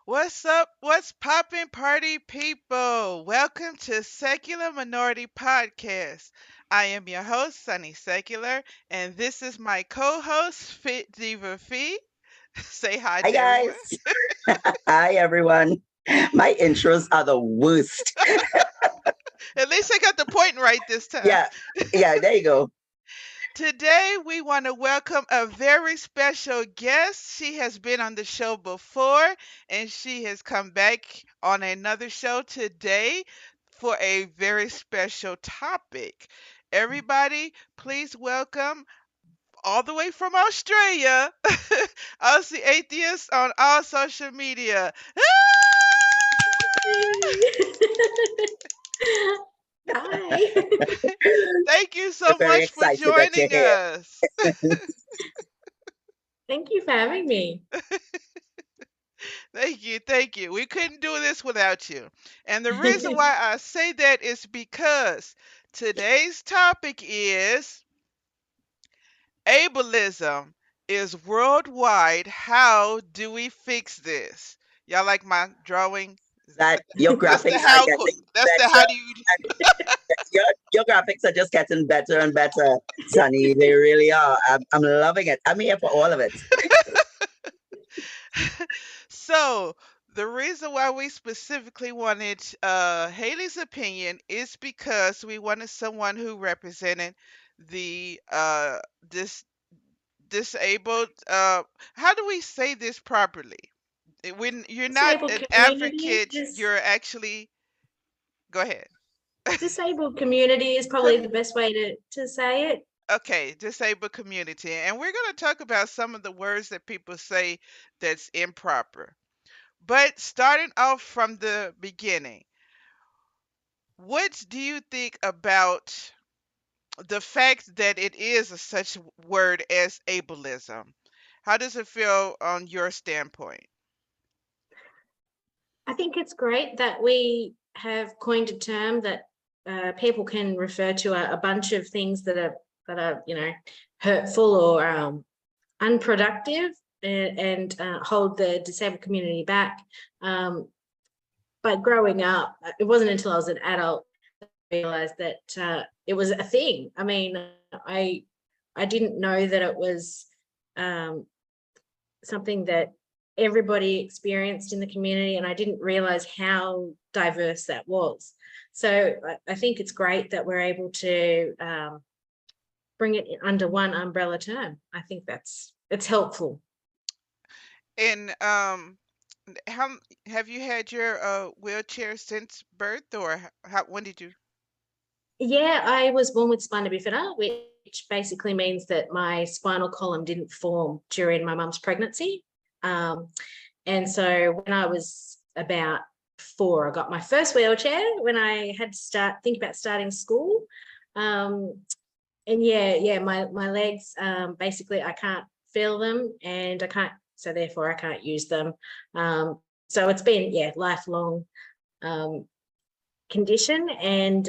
What's up? What's poppin', party people? Welcome to Secular Minority Podcast. I am your host, Sunny Secular, and this is my co-host, Fit Diva Fee. Say hi Hi to everyone. guys. Hi everyone. My intros are the worst. At least I got the point right this time. Yeah, yeah, there you go. Today, we want to welcome a very special guest. She has been on the show before, and she has come back on another show today for a very special topic. Everybody, please welcome all the way from Australia, Aussie Atheist on all social media. Hi. Thank you so We're very much for excited that you're joining here. us. Thank you for having me. Thank you, thank you. We couldn't do this without you. And the reason why I say that is because today's topic is ableism is worldwide. How do we fix this? Y'all like my drawing? That your That's the graphics are how. getting That's the better how do you? and your graphics are just getting better and better, Sunny. They really are. I'm loving it. I'm here for all of it. So the reason why we specifically wanted Haley's opinion is because we wanted someone who represented the dis disabled. How do we say this properly? When you're not Disabled an community, advocate, you're actually. Go ahead. disabled community is probably the best way to say it. Okay, disabled community, and we're going to talk about some of the words that people say that's improper. But starting off from the beginning, what do you think about the fact that it is a such word as ableism? How does it feel on your standpoint? I think it's great that we have coined a term that people can refer to a bunch of things that are hurtful or unproductive and hold the disabled community back. But growing up, it wasn't until I was an adult that I realized that it was a thing. I mean, I didn't know that it was something that everybody experienced in the community, and I didn't realize how diverse that was. So I think it's great that we're able to bring it under one umbrella term. I think it's helpful. And how have you had your wheelchair since birth, or how when did you? Yeah, I was born with spina bifida, which basically means that my spinal column didn't form during my mum's pregnancy. And so when I was about 4, I got my first wheelchair when I had to think about starting school. And my legs, basically I can't feel them and so therefore I can't use them. So it's been, lifelong condition. And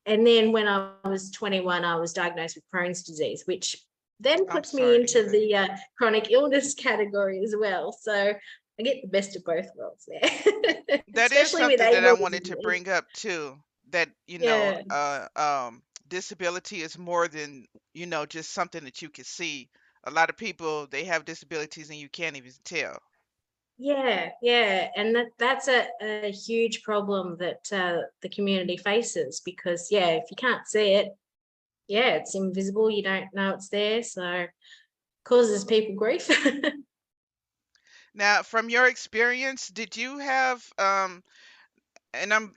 then when I was 21, I was diagnosed with Crohn's disease, which then I'm puts me sorry to into hear that. the chronic illness category as well. So I get the best of both worlds there, That is especially with something that I wanted to ableism. bring up too. That Yeah, disability is more than just something that you can see. A lot of people they have disabilities and you can't even tell. yeah. And that's a huge problem that the community faces because, if you can't see it, it's invisible. You don't know it's there. So causes people grief. Now, from your experience, did you have and I'm,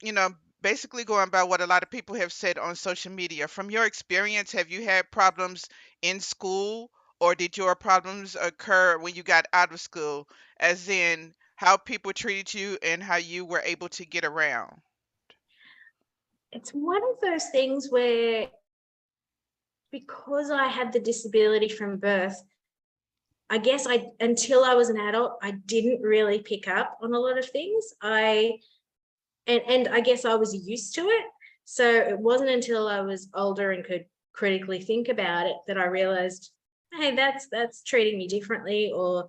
basically going by what a lot of people have said on social media. From your experience, have you had problems in school, or did your problems occur when you got out of school, as in how people treated you and how you were able to get around? It's one of those things where because I had the disability from birth, I guess until I was an adult, I didn't really pick up on a lot of things. And I guess I was used to it. So it wasn't until I was older and could critically think about it that I realized, hey, that's treating me differently, or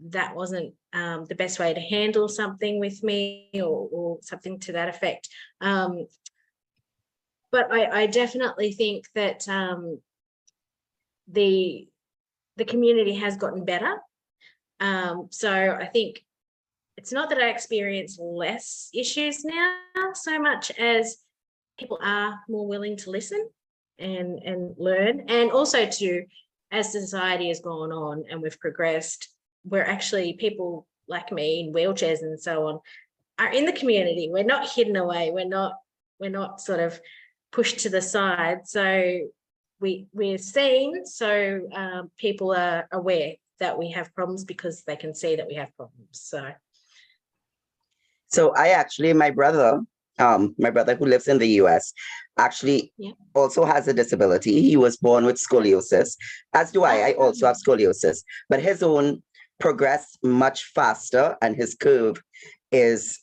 that wasn't the best way to handle something with me, or something to that effect. But I definitely think that the community has gotten better. So I think it's not that I experience less issues now so much as people are more willing to listen and learn. And also as society has gone on and we've progressed, we're actually, people like me in wheelchairs and so on are in the community. We're not hidden away. We're not sort of pushed to the side. So we're seen. So people are aware that we have problems because they can see that we have problems. So I actually, my brother who lives in the US, actually also has a disability. He was born with scoliosis, as do I. I also have scoliosis, but his own progressed much faster, and his curve is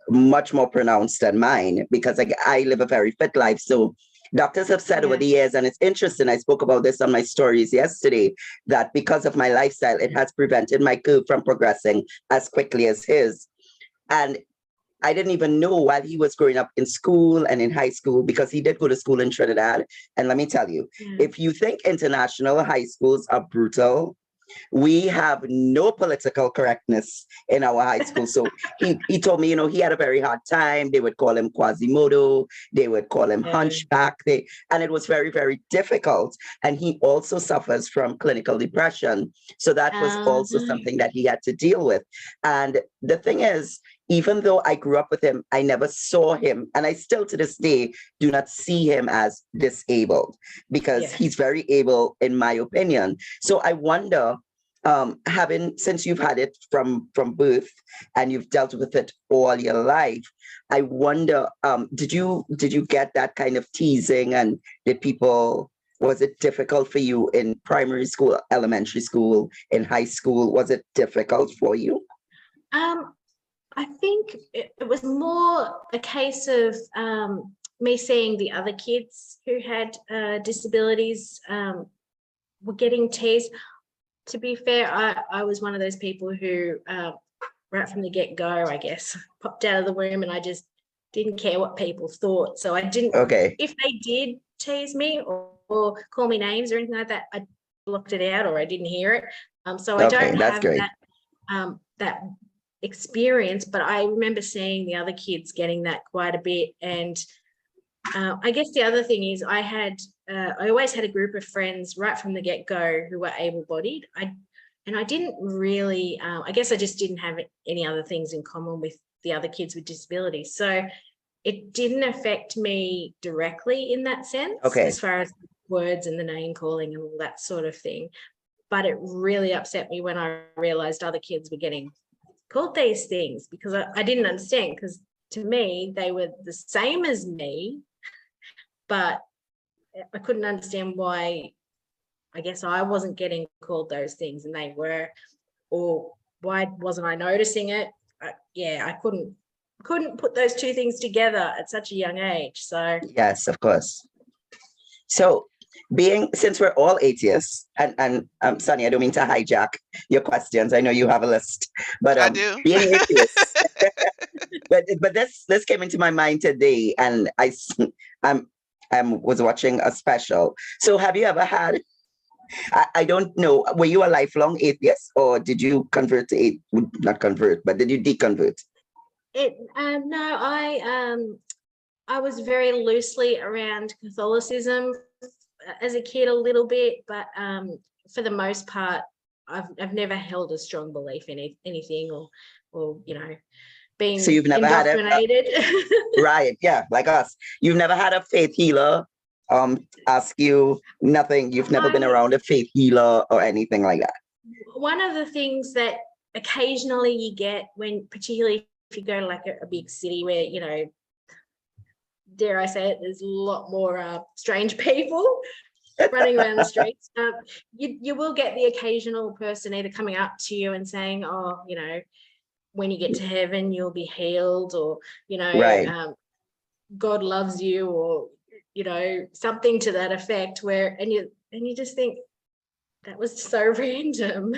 much more pronounced than mine, because I live a very fit life. So doctors have said over the years, and it's interesting, I spoke about this on my stories yesterday, that because of my lifestyle, it has prevented my curve from progressing as quickly as his. And I didn't even know while he was growing up in school and in high school, because he did go to school in Trinidad. And let me tell you, if you think international high schools are brutal, we have no political correctness in our high school. So he told me, he had a very hard time. They would call him Quasimodo. They would call him Hunchback. And it was very, very difficult. And he also suffers from clinical depression. So that was also something that he had to deal with. And the thing is, even though I grew up with him, I never saw him. And I still to this day do not see him as disabled, because he's very able, in my opinion. So I wonder, since you've had it from birth and you've dealt with it all your life, I wonder, did you get that kind of teasing, and was it difficult for you in primary school, elementary school, in high school? Was it difficult for you? I think it was more a case of me seeing the other kids who had disabilities were getting teased. To be fair, I was one of those people who, right from the get-go, I guess, popped out of the womb, and I just didn't care what people thought. So I didn't, if they did tease me or call me names or anything like that, I blocked it out, or I didn't hear it. So I don't have that experience, but I remember seeing the other kids getting that quite a bit. And I guess the other thing is I always had a group of friends right from the get-go who were able-bodied. I didn't really, I guess I just didn't have any other things in common with the other kids with disabilities. So it didn't affect me directly in that sense, as far as words and the name calling and all that sort of thing. But it really upset me when I realized other kids were getting called these things, because I didn't understand, because to me they were the same as me, but I couldn't understand why. I guess I wasn't getting called those things and they were, or why wasn't I noticing it? I couldn't put those two things together at such a young age. So yes, of course. So since we're all atheists, and Sunny, I don't mean to hijack your questions. I know you have a list, but I do. being atheists, but this came into my mind today, and I was watching a special. So have you ever had? I don't know. Were you a lifelong atheist, or did you convert to not convert, but did you deconvert? No, I was very loosely around Catholicism as a kid, a little bit, but for the most part, I've never held a strong belief in anything, or being so you've never indoctrinated. Right? Yeah, like us. You've never had a faith healer ask you nothing. You've never been around a faith healer or anything like that. One of the things that occasionally you get, particularly if you go to like a big city where, dare I say it, there's a lot more strange people running around the streets. You will get the occasional person either coming up to you and saying, oh, when you get to heaven, you'll be healed, or, God loves you, or, something to that effect, and you just think, that was so random.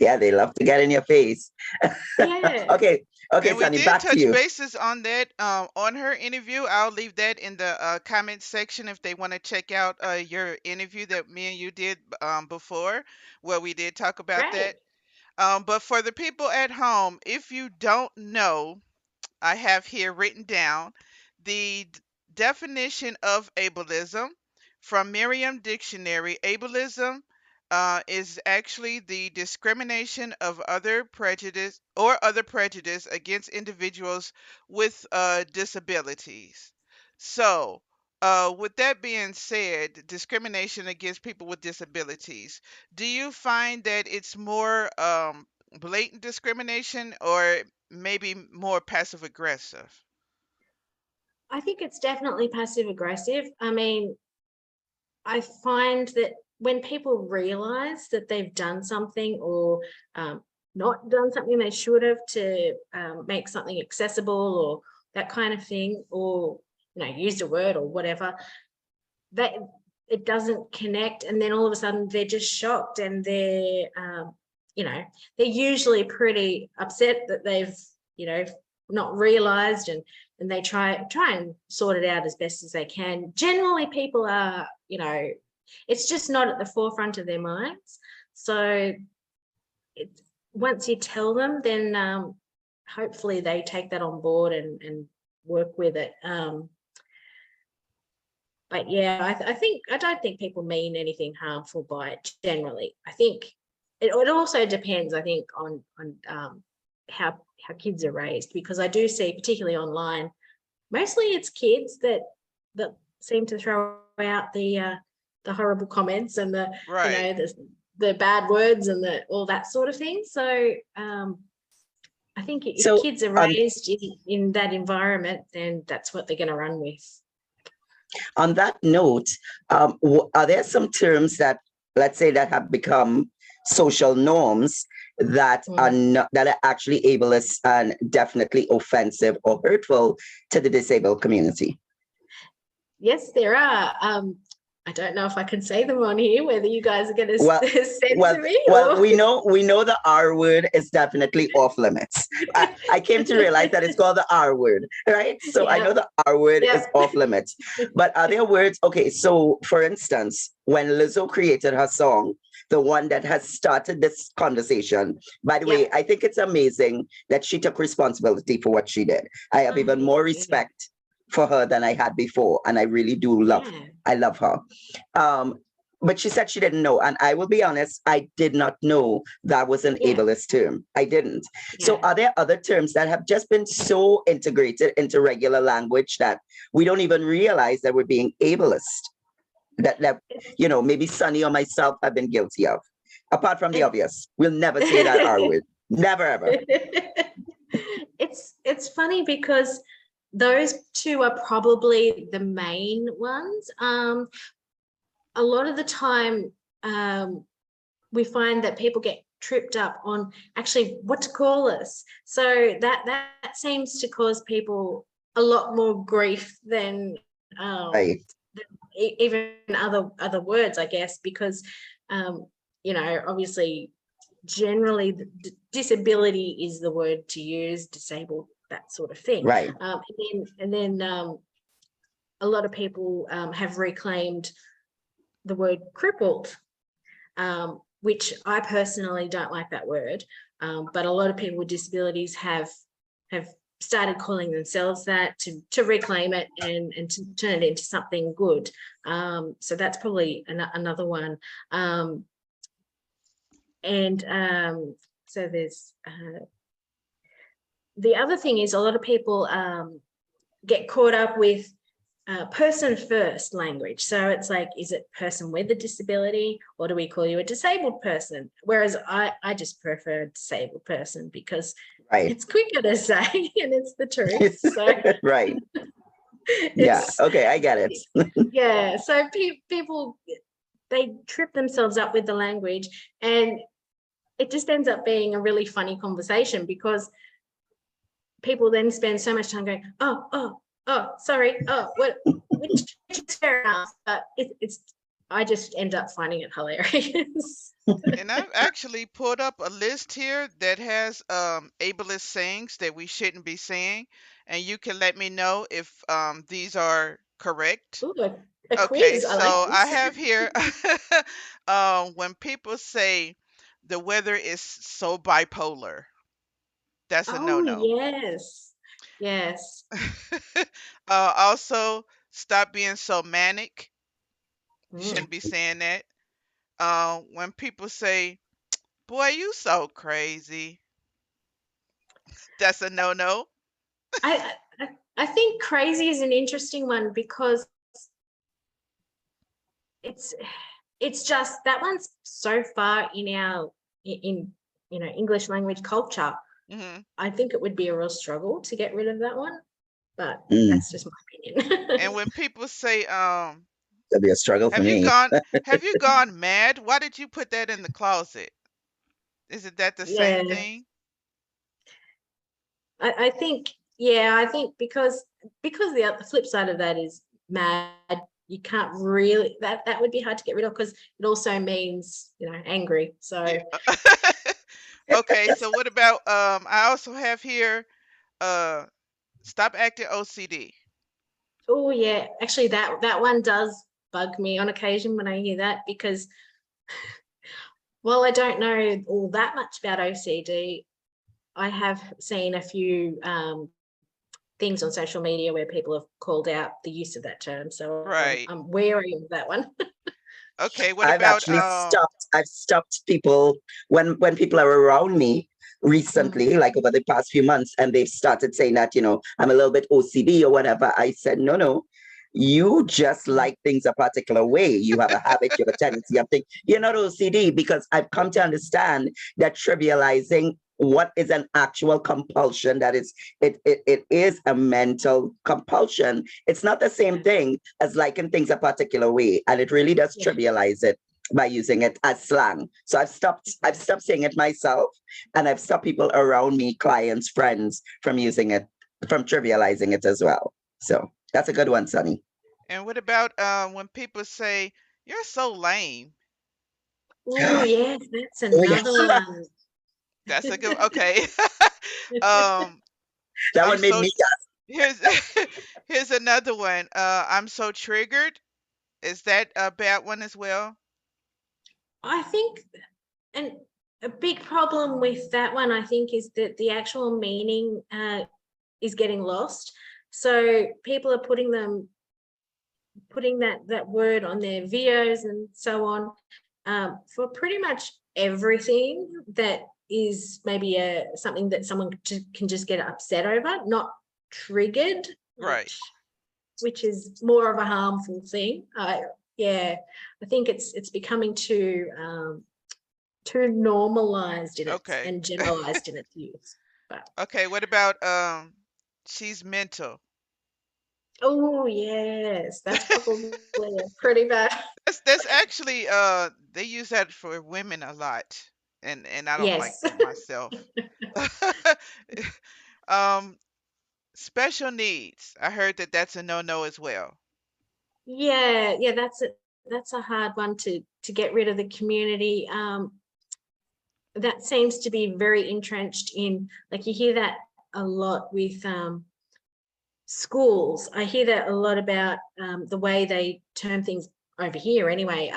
Yeah, they love to get in your face. Yeah. Okay, okay, And we Sunny, did back to touch you. bases on that on her interview. I'll leave that in the comment section if they want to check out your interview that me and you did before, where we did talk about Great. that. But for the people at home, if you don't know, I have here written down the definition of ableism from Merriam Dictionary. Ableism is actually the discrimination of other prejudice against individuals with disabilities. So, with that being said, discrimination against people with disabilities, do you find that it's more blatant discrimination or maybe more passive aggressive? I think it's definitely passive aggressive. I mean, I find that when people realize that they've done something or not done something they should have to make something accessible or that kind of thing, or used a word or whatever, that it doesn't connect, and then all of a sudden they're just shocked, and they're usually pretty upset that they've not realized, and they try and sort it out as best as they can. Generally people are, it's just not at the forefront of their minds. So once you tell them, then hopefully they take that on board and work with it. But yeah, I don't think people mean anything harmful by it generally. I think it also depends, I think, on how kids are raised, because I do see, particularly online, mostly it's kids that seem to throw out the horrible comments and Right. the bad words and all that sort of thing. So I think if So, kids are raised in that environment, then that's what they're going to run with. on that note, are there some terms that, let's say, that have become social norms that are not, that are actually ableist and definitely offensive or hurtful to the disabled community? Yes, there are. I don't know if I can say them on here, whether you guys are going to censor me. Well, we know the R word is definitely off limits. I came to realize that it's called the R word, right? So I know the R word is off limits. But are there words? Okay, so for instance, when Lizzo created her song, the one that has started this conversation, by the way, I think it's amazing that she took responsibility for what she did. I have even more respect for her than I had before, and I really do love. I love her. But she said she didn't know, and I will be honest, I did not know that was an ableist term. I didn't. So are there other terms that have just been so integrated into regular language that we don't even realize that we're being ableist? That maybe Sunny or myself have been guilty of, apart from the obvious. We'll never say that R word. Never ever. It's funny because those two are probably the main ones. A lot of the time, we find that people get tripped up on actually what to call us. So that seems to cause people a lot more grief than even other words, I guess, because obviously generally disability is the word to use, disabled, that sort of thing. Right. And then a lot of people have reclaimed the word crippled, which I personally don't like that word, but a lot of people with disabilities have started calling themselves that to reclaim it and to turn it into something good. So that's probably another one. So there's the other thing is a lot of people get caught up with person first language. So it's like, is it person with a disability, or do we call you a disabled person? Whereas I just prefer a disabled person because it's quicker to say and it's the truth. So right. Yeah. Okay, I get it. Yeah. So people, they trip themselves up with the language, and it just ends up being a really funny conversation because people then spend so much time going, oh, sorry, what, which is fair enough, but it's I just end up finding it hilarious. And I've actually pulled up a list here that has ableist sayings that we shouldn't be saying, and you can let me know if these are correct. Ooh, a Okay, quiz. I like so I this. have here when people say the weather is so bipolar, that's a Oh, no-no. yes. Yes. Also, stop being so manic. Mm. Shouldn't be saying that. When people say, "Boy, you so crazy," that's a no-no. I think crazy is an interesting one because it's it's just that one's so far in our in English language culture. Hmm. I think it would be a real struggle to get rid of that one, but Mm, that's just my opinion. And when people say, that'd be a struggle for "Have you me. gone, have you gone mad? Why did you put that in the closet?" Isn't that the same Yeah, thing? I think I think because the flip side of that is mad. You can't really that would be hard to get rid of because it also means angry. Yeah. So Okay, so what about I also have here uh stop acting OCD. oh yeah, actually that one does bug me on occasion when I hear that because while I don't know all that much about OCD, I have seen a few things on social media where people have called out the use of that term. So Right. I'm wary of that one. Okay, what I've about actually stopped people when people are around me Mm, recently, like over the past few months, and they've started saying that, I'm a little bit OCD or whatever. I said, no, no. You just mm, like things a particular way. You have a habit, you have a tendency of things. You're not OCD because I've come to understand that trivializing what is an actual compulsion, that is, it is a mental compulsion. It's not the same yeah, thing as liking things a particular way, and it really does yeah. trivialize it by using it as slang. So I've stopped saying it myself, and I've stopped people around me, clients, friends, from using it, from trivializing it as well. So that's a good one, Sonny. and what about when people say you're so lame? Oh yes, that's Oh yeah, another one. That's a good okay. um that I'm one made so me. here's here's another one. I'm so triggered. Is that a bad one as well? I think, and a big problem with that one, I think, is that the actual meaning is getting lost. So people are putting that word on their videos and so on for pretty much everything that is maybe something that someone can just get upset over, not triggered, Right. which is more of a harmful thing. Yeah, I think it's becoming too normalized in its Okay. and generalized in its use. But Okay, what about she's mental? oh yes, that's probably a pretty bad. That's actually they use that for women a lot, and I don't like Yes. that myself. um special needs. I heard that that's a no-no as well. Yeah, that's a hard one to get rid of the community. That seems to be very entrenched in, like you hear that a lot with schools. I hear that a lot about the way they term things over here anyway,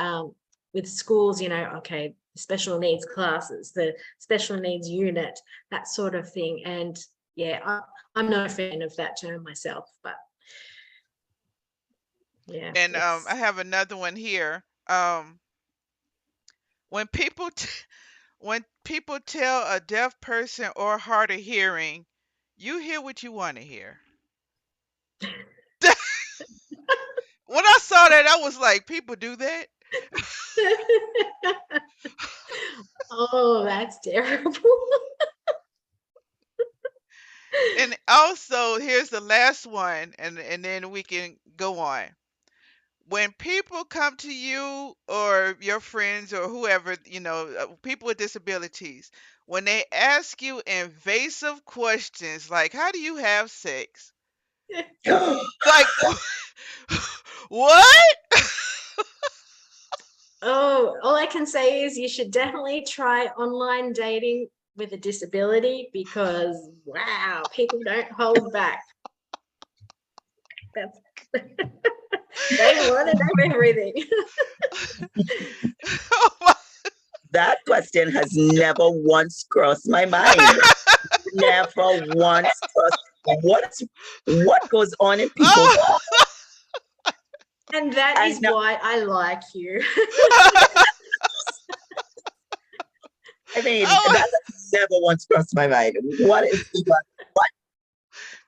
with schools, okay, special needs classes, the special needs unit, that sort of thing. And yeah, I'm not a fan of that term myself, but yeah, And I it's have another one here. When people when people tell a deaf person or hard of hearing, you hear what you want to hear. When I saw that, I was like, people do that? oh, that's terrible. And also, here's the last one, and then we can go on. When people come to you or your friends or whoever, people with disabilities, when they ask you invasive questions like, how do you have sex? Like, what? Oh, all I can say is you should definitely try online dating with a disability because, wow, people don't hold back. That's they want to know everything. Oh my- That question has never once crossed my mind. Never once crossed. What goes on in people's oh. And that and is why I like you. I mean, Oh that has never once crossed my mind. What is even what?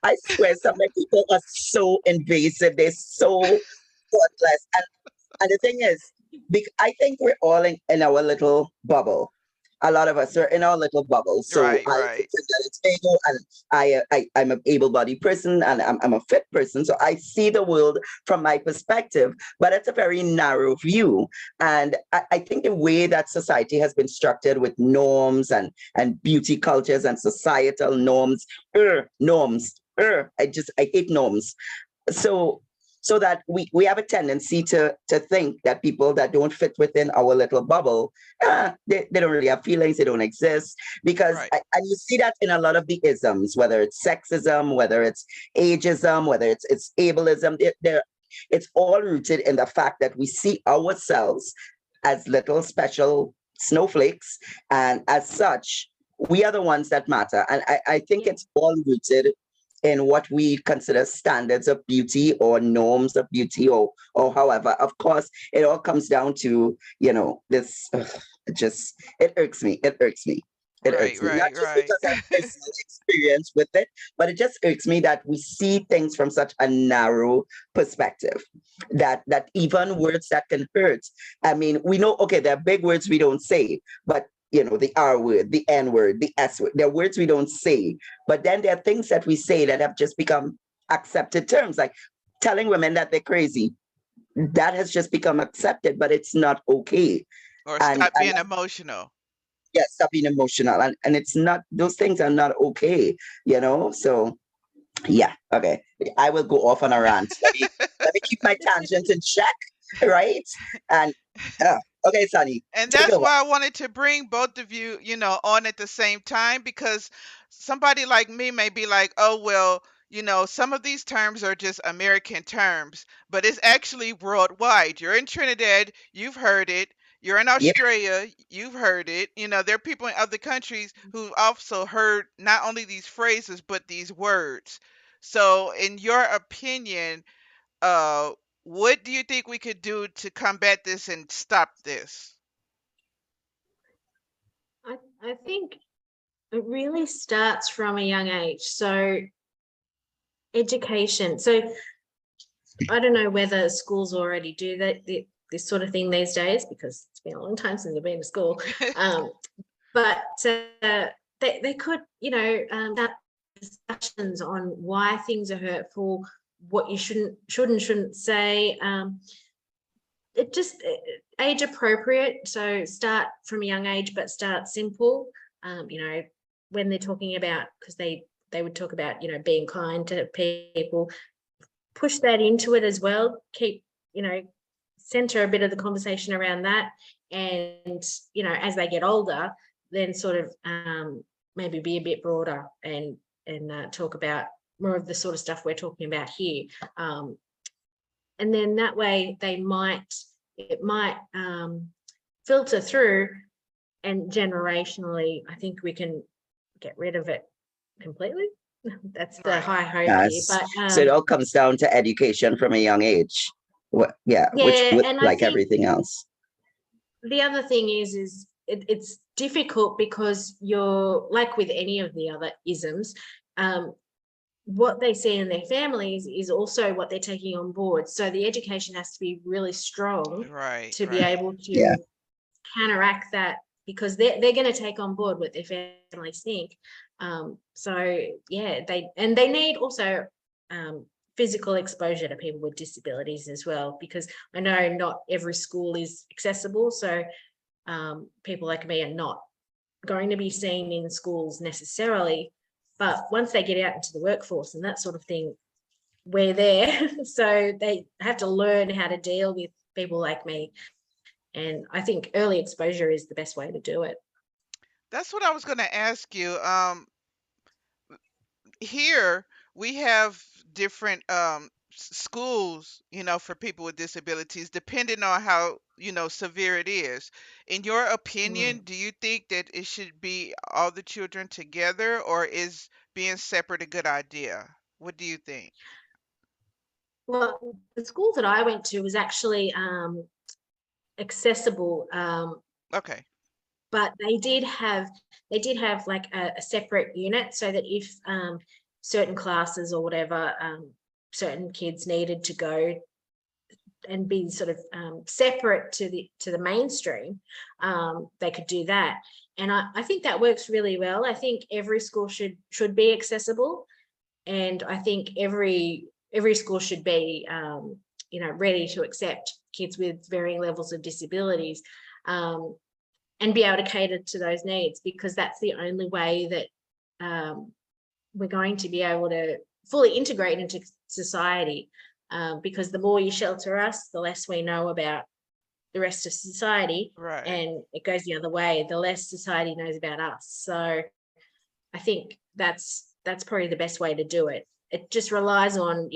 I swear, some of the people are so invasive. They're so thoughtless. And the thing is, I think we're all in our little bubble. A lot of us are in our little bubble. So right, I right. think that it's ego, and I'm an able-bodied person, and I'm a fit person. So I see the world from my perspective, but it's a very narrow view. And I think the way that society has been structured with norms and beauty cultures and societal norms, norms. I hate norms. So that we have a tendency to think that people that don't fit within our little bubble, they don't really have feelings, they don't exist. Because Right. and you see that in a lot of the isms, whether it's sexism, whether it's ageism, whether it's ableism. It's all rooted in the fact that we see ourselves as little special snowflakes, and as such we are the ones that matter. And I think it's all rooted in what we consider standards of beauty or norms of beauty, or however. Of course, it all comes down to, this. It irks me. It irks me. It Right, irks me. Not right, just right. because I have personal experience with it, but it just irks me that we see things from such a narrow perspective. That even words that can hurt. I mean, we know, okay, there are big words we don't say, but the R word, the N word, the S word, there are words we don't say. But then there are things that we say that have just become accepted terms, like telling women that they're crazy. That has just become accepted, but it's not okay. Or stop And being emotional. yes, stop being emotional. And it's not, those things are not okay. So yeah, okay. I will go off on a rant. Let me keep my tangents in check, right? And okay, Sunny, And take that's over. why I wanted to bring both of you, on at the same time, because somebody like me may be like, oh, well, some of these terms are just American terms, but it's actually worldwide. You're in Trinidad, you've heard it. You're in Yeah. Australia, you've heard it. There are people in other countries who've also heard not only these phrases, but these words. So, in your opinion, uh, what do you think we could do to combat this and stop this? I think it really starts from a young age. So education. So I don't know whether schools already do this sort of thing these days, because it's been a long time since I've been to school. But they could, start discussions on why things are hurtful, what you shouldn't say. It just age appropriate. So start from a young age, but start simple. When they're talking about, because they would talk about, being kind to people, push that into it as well. Keep, center a bit of the conversation around that. And, as they get older, then sort of maybe be a bit broader and talk about more of the sort of stuff we're talking about here. And then that way it might filter through, and generationally, I think we can get rid of it completely. That's the Right. high hope here. Yes. But So it all comes down to education from a young age. Yeah, which yeah, with and I like think everything else. the other thing is it's difficult because you're like with any of the other isms, what they see in their families is also what they're taking on board. So the education has to be really strong Right, to be right. able Yeah. to counteract that, because they're going to take on board what their families think. So yeah, they need also physical exposure to people with disabilities as well, because I know not every school is accessible. So people like me are not going to be seen in schools necessarily, but once they get out into the workforce and that sort of thing, we're there. So they have to learn how to deal with people like me. And I think early exposure is the best way to do it. That's what I was going to ask you. Here we have different schools, for people with disabilities, depending on how, severe it is. In your opinion, Mm. do you think that it should be all the children together, or is being separate a good idea? What do you think? Well, the school that I went to was actually accessible, Okay. but they did have like a separate unit, so that if certain classes or whatever, certain kids needed to go and be sort of separate to the mainstream, they could do that. And I think that works really well. I think every school should be accessible, and I think every school should be ready to accept kids with varying levels of disabilities, and be able to cater to those needs, because that's the only way that we're going to be able to fully integrate into society. Because the more you shelter us, the less we know about the rest of society, Right. and it goes the other way, the less society knows about us. So I think that's probably the best way to do it. It just relies on,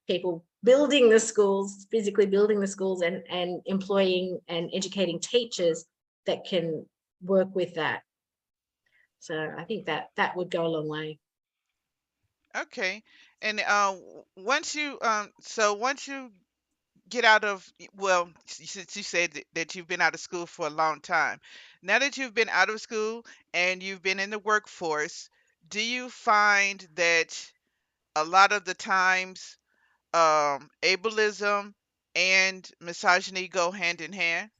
people building the schools, physically building the schools, and employing and educating teachers that can work with that. So I think that would go a long way. Okay. And once you get out of, well, since you said that you've been out of school for a long time, now that you've been out of school and you've been in the workforce, do you find that a lot of the times ableism and misogyny go hand in hand?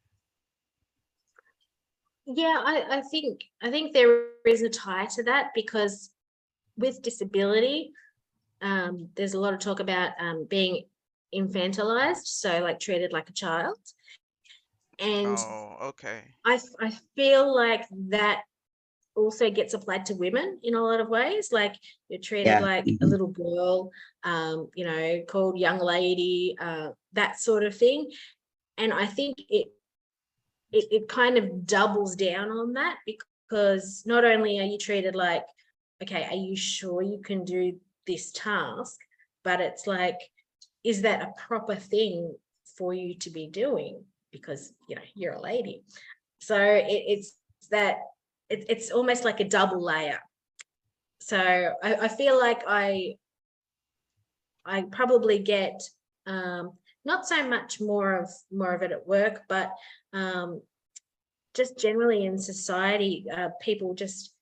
Yeah, I think there is a tie to that, because with disability, there's a lot of talk about being infantilized, so like treated like a child. And Oh, okay. I feel like that also gets applied to women in a lot of ways. Like, you're treated Yeah. like a little girl, called young lady, that sort of thing. And I think it kind of doubles down on that, because not only are you treated like, okay, are you sure you can do this task, but it's like, is that a proper thing for you to be doing, because you're a lady. So it's that it's almost like a double layer. So I feel like I probably get not so much more of it at work, but just generally in society, people just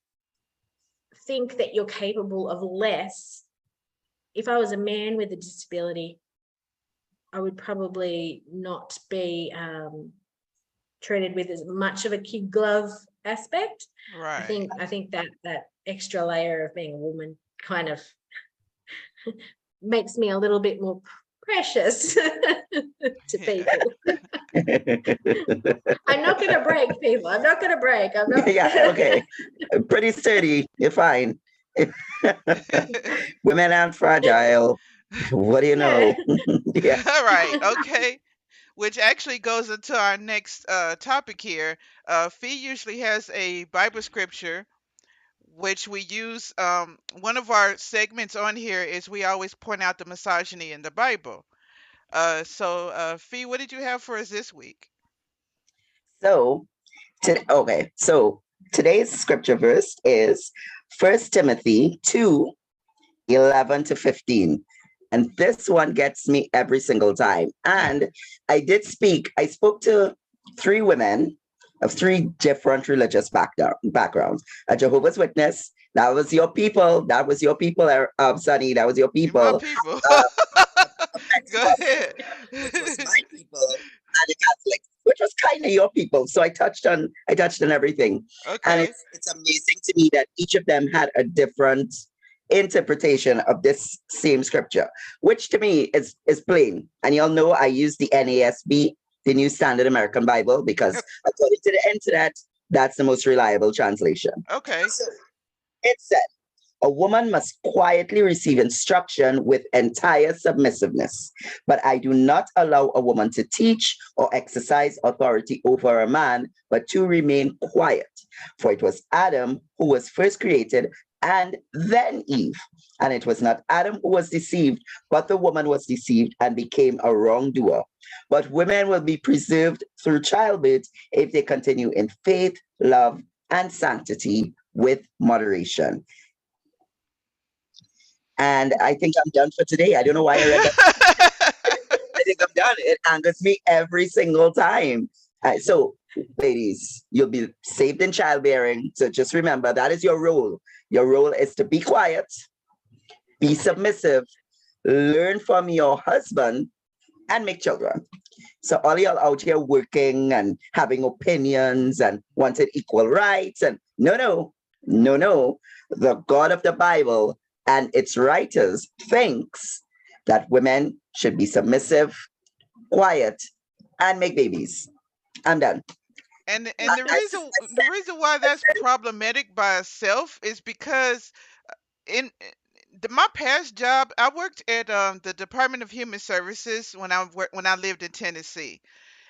think that you're capable of less. If I was a man with a disability, I would probably not be treated with as much of a kid glove aspect. I Right. think that extra layer of being a woman kind of makes me a little bit more precious to people. I'm not going to break people. I'm not going to break. I'm not. Yeah, okay. Pretty sturdy. You're fine. Women aren't fragile. What do you Yeah. know? Yeah. All right. Okay. Which actually goes into our next topic here. Fee usually has a Bible scripture, which we use. One of our segments on here is we always point out the misogyny in the Bible. So, Fee, what did you have for us this week? So, so today's scripture verse is 1 Timothy 2:11-15. And this one gets me every single time. And I spoke to three women of three different religious backgrounds. A Jehovah's Witness, that was your people. That was your people, Sunny. That was your My people. people. Uh, a Go Pentecostal, ahead. which was my people, and a Catholic, which was kind of your people. So I touched on everything. And Okay. it's amazing to me that each of them had a different interpretation of this same scripture, which to me is plain. And y'all know I use the NASB, the New Standard American Bible, because according to the internet, that's the most reliable translation. Okay. So it said, A woman must quietly receive instruction with entire submissiveness. But I do not allow a woman to teach or exercise authority over a man, but to remain quiet. For it was Adam who was first created, and then Eve. And it was not Adam who was deceived, but the woman was deceived and became a wrongdoer. But women will be preserved through childbirth if they continue in faith, love, and sanctity with moderation. And I think I'm done for today. I don't know why I read that. I think I'm done. It angers me every single time. So, ladies, you'll be saved in childbearing. So just remember that is your role. Your role is to be quiet, be submissive, learn from your husband, and make children. So all y'all out here working and having opinions and wanted equal rights and no. The God of the Bible and its writers thinks that women should be submissive, quiet, and make babies. I'm done. And I, the I, reason why that's problematic by itself is because in my past job, I worked at the Department of Human Services when I lived in Tennessee,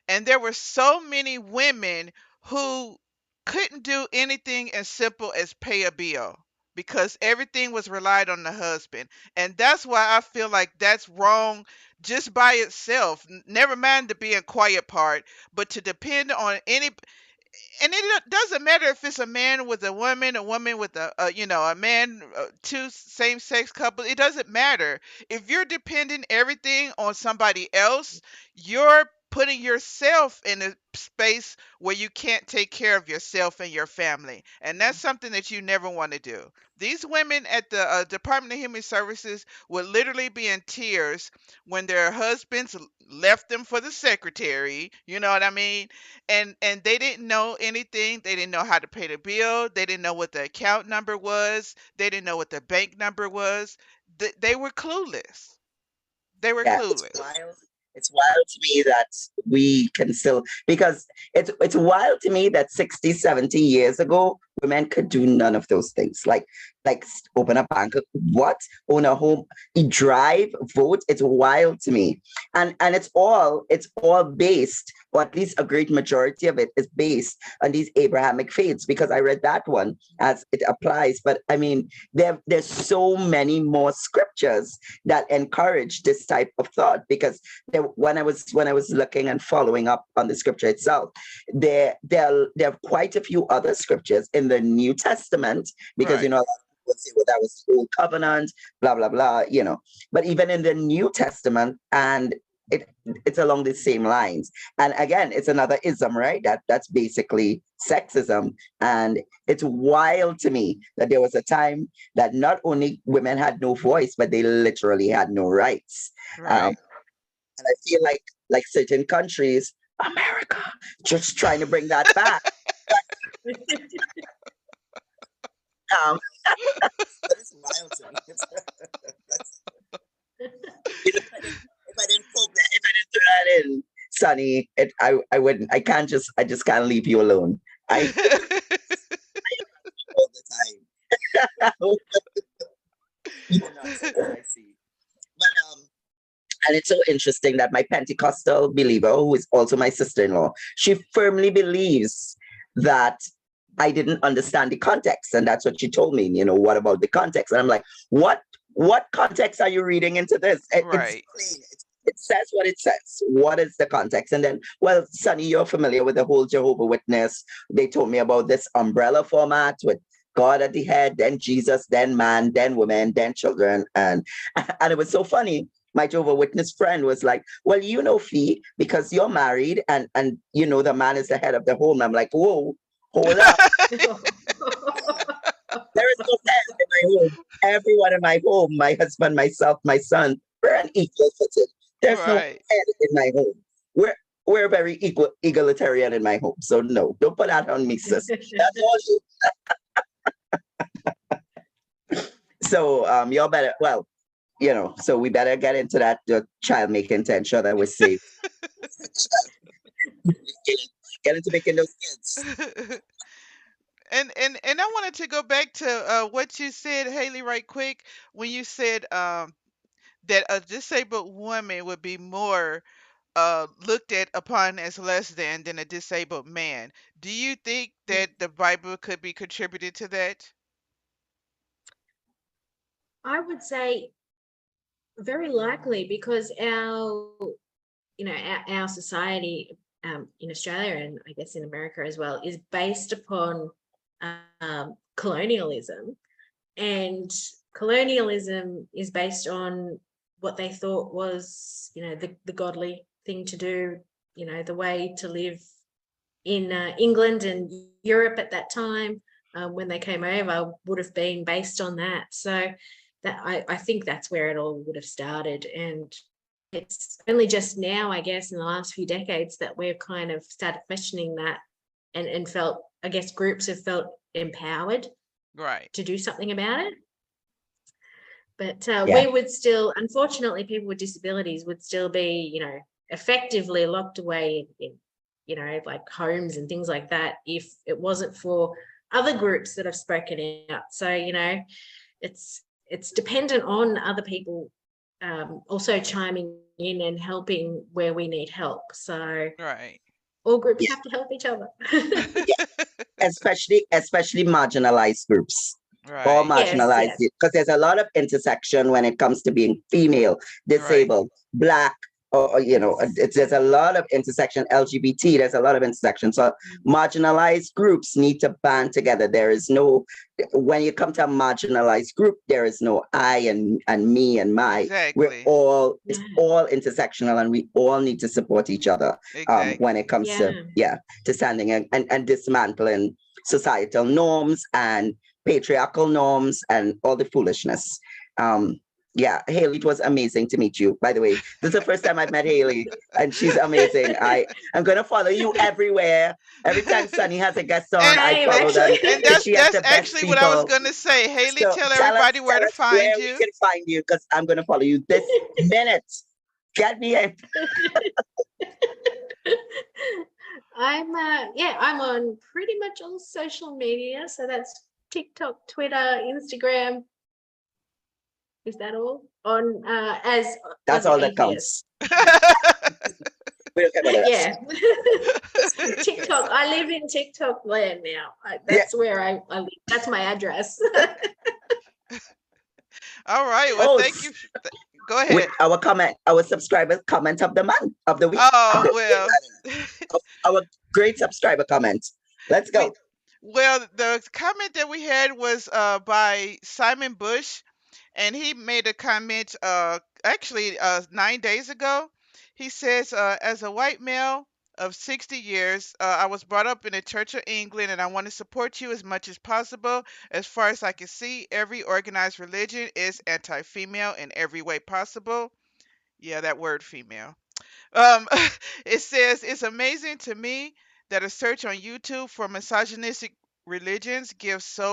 and there were so many women who couldn't do anything as simple as pay a bill because everything was relied on the husband, and that's why I feel like that's wrong just by itself. Never mind the being quiet part, but to depend on any, and it doesn't matter if it's a man with a woman with a man, two same sex couple. It doesn't matter. If you're depending everything on somebody else, you're putting yourself in a space where you can't take care of yourself and your family, and that's something that you never want to do. These women at the Department of Human Services would literally be in tears when their husbands left them for the secretary. You know what I mean? And they didn't know anything. They didn't know how to pay the bill. They didn't know what the account number was. They didn't know what the bank number was. They were clueless. They were yeah, clueless. it's wild to me that we can still, because it's wild to me that 60, 70 years ago women could do none of those things, like open a bank, what, own a home, drive, vote. It's wild to me. And it's all based, or at least a great majority of it is based on these Abrahamic faiths, because I read that one as it applies. But I mean, there's so many more scriptures that encourage this type of thought, because when I was looking and following up on the scripture itself, there are quite a few other scriptures in the New Testament, because Right. a lot of people say, well, that was the old covenant, blah blah blah. But even in the New Testament, and it's along the same lines. And again, it's another ism, right? That's basically sexism. And it's wild to me that there was a time that not only women had no voice, but they literally had no rights. Um, Right. and I feel like certain countries, America, just trying to bring that back. Um, but it's wild to me. If I didn't throw that in, Sonny, I wouldn't. I just can't leave you alone. I all the time. You nonsense I see. But and it's so interesting that my Pentecostal believer, who is also my sister-in-law, she firmly believes that I didn't understand the context. And that's what she told me, what about the context? And I'm like, what context are you reading into this? It's Right. plain. It says what it says. What is the context? And then, well, Sonny, you're familiar with the whole Jehovah Witness. They told me about this umbrella format with God at the head, then Jesus, then man, then woman, then children. And it was so funny. My Jehovah Witness friend was like, well, Fee, because you're married and the man is the head of the home. I'm like, whoa, hold up. There is no head in my home. Everyone in my home, my husband, myself, my son, we're an equal footing. There's no Right. head in my home. We're very egalitarian in my home. So no, don't put that on me, sis. That's all you. So y'all better, well, so we better get into that child making to ensure that we're safe. get, get into making those kids. And I wanted to go back to what you said, Haley, right quick, when you said that a disabled woman would be more looked at upon as less than a disabled man. Do you think Mm. that the Bible could be contributed to that? I would say very likely because our society in Australia and I guess in America as well is based upon colonialism, and colonialism is based on what they thought was, the godly thing to do, the way to live in England and Europe at that time, when they came over, would have been based on that. So that I think that's where it all would have started. And it's only just now, I guess, in the last few decades that we've kind of started questioning that, and felt, I guess, groups have felt empowered Right. to do something about it. But Yeah. we would still, unfortunately, people with disabilities would still be, effectively locked away in, like homes and things like that, if it wasn't for other groups that have spoken out. So, it's dependent on other people also chiming in and helping where we need help. So Right. all groups Yeah. have to help each other. Especially marginalized groups, all Right. Yes, marginalized, yes. because there's a lot of intersection when it comes to being female, Right. disabled, black, or there's a lot of intersection. LGBT, there's a lot of intersection. So marginalized groups need to band together. There is no, when you come to a marginalized group, there is no I and me and my. We're Exactly. all, it's Yeah. all intersectional, and we all need to support each other when it Exactly. comes to, Yeah. to standing and dismantling societal norms and patriarchal norms and all the foolishness. Yeah, Haley, it was amazing to meet you. By the way, this is the first time I've met Haley, and she's amazing. I'm gonna follow you everywhere. Every time Sunny has a guest on, And I Same, follow them actually. and because that's she has that's the best actually what I was people. gonna say. Haley, So tell tell us, everybody where to find where we you. can find you, because I'm gonna follow you this minute. Get me in. I'm on pretty much all social media. So that's TikTok, Twitter, Instagram. Is that all? On as That's Aussie all that Atheist. counts. We'll get rid of that. Yeah. TikTok. I live in TikTok land now. Yeah. That's where I live. That's my address. All right. Well, Oh, thank you. Go with ahead. our comment, our subscribers comment of the month, of the week, of Oh, the well. of our great subscriber comment. Let's we go. well, the comment that we had was by Simon Bush, and he made a comment actually 9 days ago. He says, as a white male of 60 years, I was brought up in the Church of England, and I want to support you as much as possible. As far as I can see, every organized religion is anti-female in every way possible. Yeah, that word female. Um, it says, it's amazing to me that a search on YouTube for misogynistic religions gives so